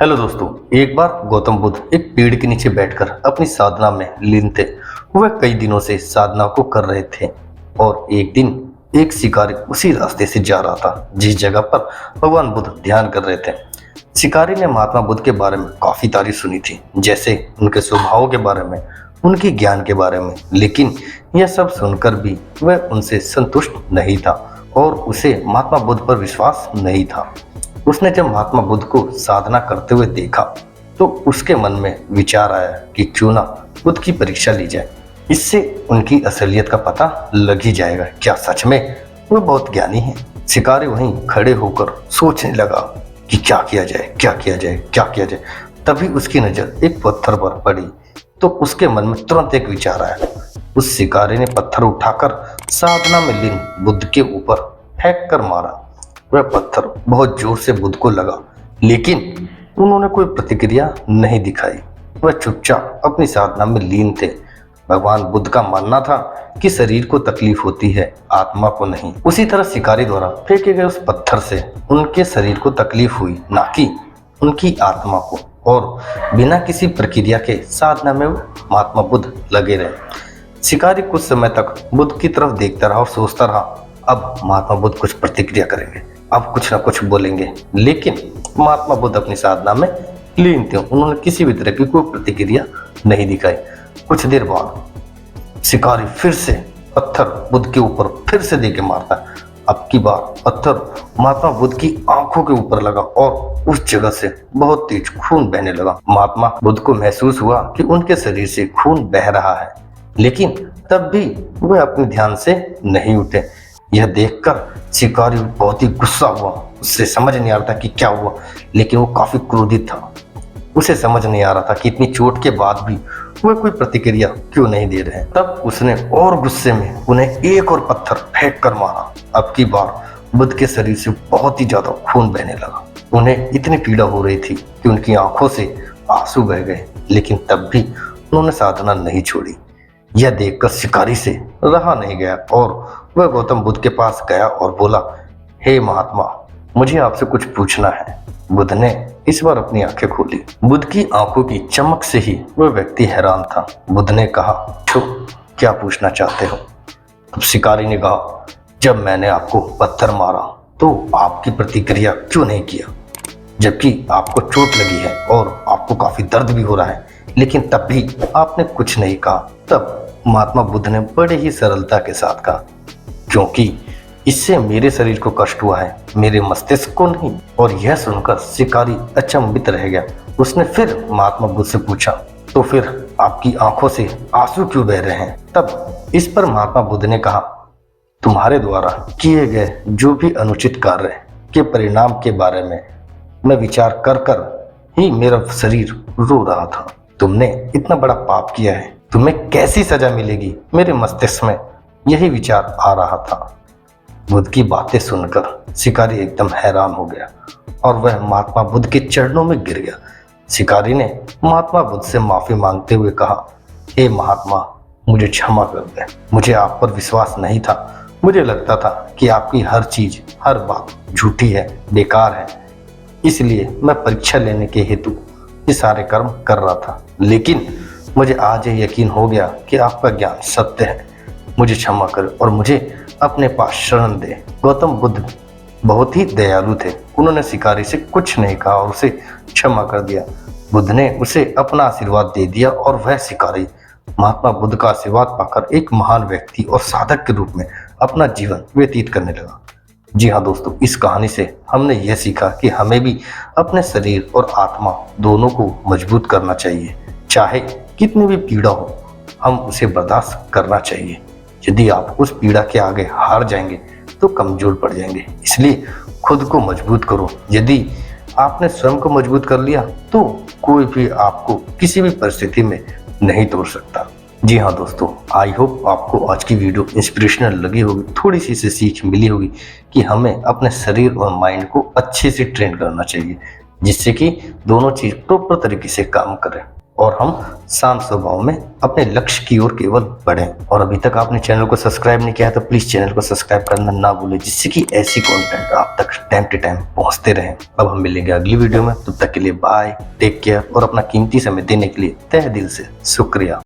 Hello दोस्तों। एक बार गौतम बुद्ध एक पेड़ के नीचे बैठकर अपनी साधना में लीन थे। वह कई दिनों से साधना को कर रहे थे और एक दिन एक शिकारी उसी रास्ते से जा रहा था जिस जगह पर भगवान बुद्ध ध्यान कर रहे थे। शिकारी ने महात्मा बुद्ध के बारे में काफी तारीफ सुनी थी, जैसे उनके स्वभाव के बारे में, उनके ज्ञान के बारे में, लेकिन यह सब सुनकर भी वह उनसे संतुष्ट नहीं था और उसे महात्मा बुद्ध पर विश्वास नहीं था। उसने जब महात्मा बुद्ध को साधना करते हुए देखा तो उसके मन में विचार आया कि क्यों ना बुद्ध की परीक्षा ली जाए। इससे उनकी असलियत का पता लग ही जाएगा, क्या सच में वह बहुत ज्ञानी है। शिकारी वहीं खड़े होकर सोचने लगा कि क्या किया जाए, क्या किया जाए, क्या किया जाए। तभी उसकी नजर एक पत्थर पर पड़ी तो उसके मन में तुरंत एक विचार आया। उस शिकारी ने पत्थर उठाकर साधना में लीन बुद्ध के ऊपर फेंक कर मारा। वह पत्थर बहुत जोर से बुद्ध को लगा, लेकिन उन्होंने कोई प्रतिक्रिया नहीं दिखाई। वह चुपचाप अपनी साधना में लीन थे। भगवान बुद्ध का मानना था कि शरीर को तकलीफ होती है, आत्मा को नहीं। उसी तरह शिकारी द्वारा फेंके गए उस पत्थर से उनके शरीर को तकलीफ हुई, ना कि उनकी आत्मा को। और बिना किसी प्रक्रिया के साधना में महात्मा बुद्ध लगे रहे। शिकारी कुछ समय तक बुद्ध की तरफ देखता रहा और सोचता रहा, अब महात्मा बुद्ध कुछ प्रतिक्रिया करेंगे, अब कुछ ना कुछ बोलेंगे। लेकिन महात्मा बुद्ध अपनी साधना में लीन थे, उन्होंने किसी भी तरह की कोई प्रतिक्रिया नहीं दिखाई। कुछ देर बाद शिकारी फिर से पत्थर बुद्ध के ऊपर फिर से देके मारता है। अब की बार पत्थर महात्मा बुद्ध की आंखों के ऊपर लगा और उस जगह से बहुत तेज खून बहने लगा। महात्मा बुद्ध को महसूस हुआ कि उनके शरीर से खून बह रहा है, लेकिन तब भी वह अपने ध्यान से नहीं उठे। यह देखकर शिकारी बहुत ही गुस्सा हुआ। उससे समझ नहीं आ रहा था कि क्या हुआ, लेकिन वो काफी क्रोधित था। उसे समझ नहीं आ रहा था कि इतनी चोट के बाद भी वह कोई प्रतिक्रिया क्यों नहीं दे रहे हैं। तब उसने और गुस्से में उन्हें एक और पत्थर फेंक कर मारा। अब की बार बुद्ध के शरीर से बहुत ही ज्यादा खून बहने लगा। उन्हें इतनी पीड़ा हो रही थी कि उनकी आंखों से आंसू बह गए, लेकिन तब भी उन्होंने साधना नहीं छोड़ी। यह देखकर शिकारी से रहा नहीं गया और वह गौतम बुद्ध के पास गया और बोला, हे महात्मा, मुझे आपसे कुछ पूछना है। बुद्ध ने इस बार अपनी आंखें खोली। बुद्ध की आंखों की चमक से ही वह व्यक्ति हैरान था। बुद्ध ने कहा, तो क्या पूछना चाहते हो? तब शिकारी ने कहा, जब मैंने आपको पत्थर मारा तो आपकी प्रतिक्रिया क्यों नहीं किया, जबकि आपको चोट लगी है और आपको काफी दर्द भी हो रहा है, लेकिन तब भी आपने कुछ नहीं कहा। तब महात्मा बुद्ध ने बड़े ही सरलता के साथ कहा, क्योंकि इससे मेरे शरीर को कष्ट हुआ है, मेरे मस्तिष्क को नहीं। और यह सुनकर शिकारी अचंभित रह गया। उसने फिर महात्मा बुद्ध से पूछा, तो फिर आपकी आंखों से आंसू क्यों बह रहे हैं? तब इस पर महात्मा बुद्ध ने कहा, तुम्हारे द्वारा किए गए जो भी अनुचित कार्य के परिणाम के बारे में मैं विचार कर कर ही मेरा शरीर रो रहा था। तुमने इतना बड़ा पाप किया है, तुम्हें कैसी सजा मिलेगी, मेरे मस्तिष्क में यही विचार आ रहा था। बुद्ध की बातें सुनकर शिकारी एकदम हैरान हो गया और वह महात्मा बुद्ध के चरणों में गिर गया। शिकारी ने महात्मा बुद्ध से माफी मांगते हुए कहा, हे महात्मा, मुझे क्षमा कर दे। मुझे आप पर विश्वास नहीं था। मुझे लगता था कि आपकी हर चीज, हर बात झूठी है, बेकार है। इसलिए मैं परीक्षा लेने के हेतु ये सारे कर्म कर रहा था, लेकिन मुझे आज ये यकीन हो गया कि आपका ज्ञान सत्य है। मुझे क्षमा कर और मुझे अपने पास शरण दे। गौतम बुद्ध बहुत ही दयालु थे। उन्होंने शिकारी से कुछ नहीं कहा और उसे क्षमा कर दिया। बुद्ध ने उसे अपना आशीर्वाद दे दिया और वह शिकारी महात्मा बुद्ध का आशीर्वाद पाकर एक महान व्यक्ति और साधक के रूप में अपना जीवन व्यतीत करने लगा। जी हाँ दोस्तों, इस कहानी से हमने यह सीखा कि हमें भी अपने शरीर और आत्मा दोनों को मजबूत करना चाहिए। चाहे कितनी भी पीड़ा हो, हम उसे बर्दाश्त करना चाहिए। यदि आप उस पीड़ा के आगे हार जाएंगे तो कमजोर पड़ जाएंगे। इसलिए खुद को मजबूत करो। यदि आपने स्वयं को मजबूत कर लिया तो कोई भी आपको किसी भी परिस्थिति में नहीं तोड़ सकता। जी हाँ दोस्तों, आई होप आपको आज की वीडियो इंस्पिरेशनल लगी होगी, थोड़ी सी से सीख मिली होगी कि हमें अपने शरीर और माइंड को अच्छे से ट्रेन करना चाहिए, जिससे कि दोनों चीज प्रॉपर तरीके से काम करें। और हम शांत स्वभाव में अपने लक्ष्य की ओर केवल बढ़ें। और अभी तक आपने चैनल को सब्सक्राइब नहीं किया है तो प्लीज चैनल को सब्सक्राइब करना ना भूलें, जिससे कि ऐसी कंटेंट आप तक टाइम टू टाइम पहुंचते रहें। अब हम मिलेंगे अगली वीडियो में, तब तक के लिए बाय, टेक केयर और अपना कीमती समय देने के लिए तहे दिल से शुक्रिया।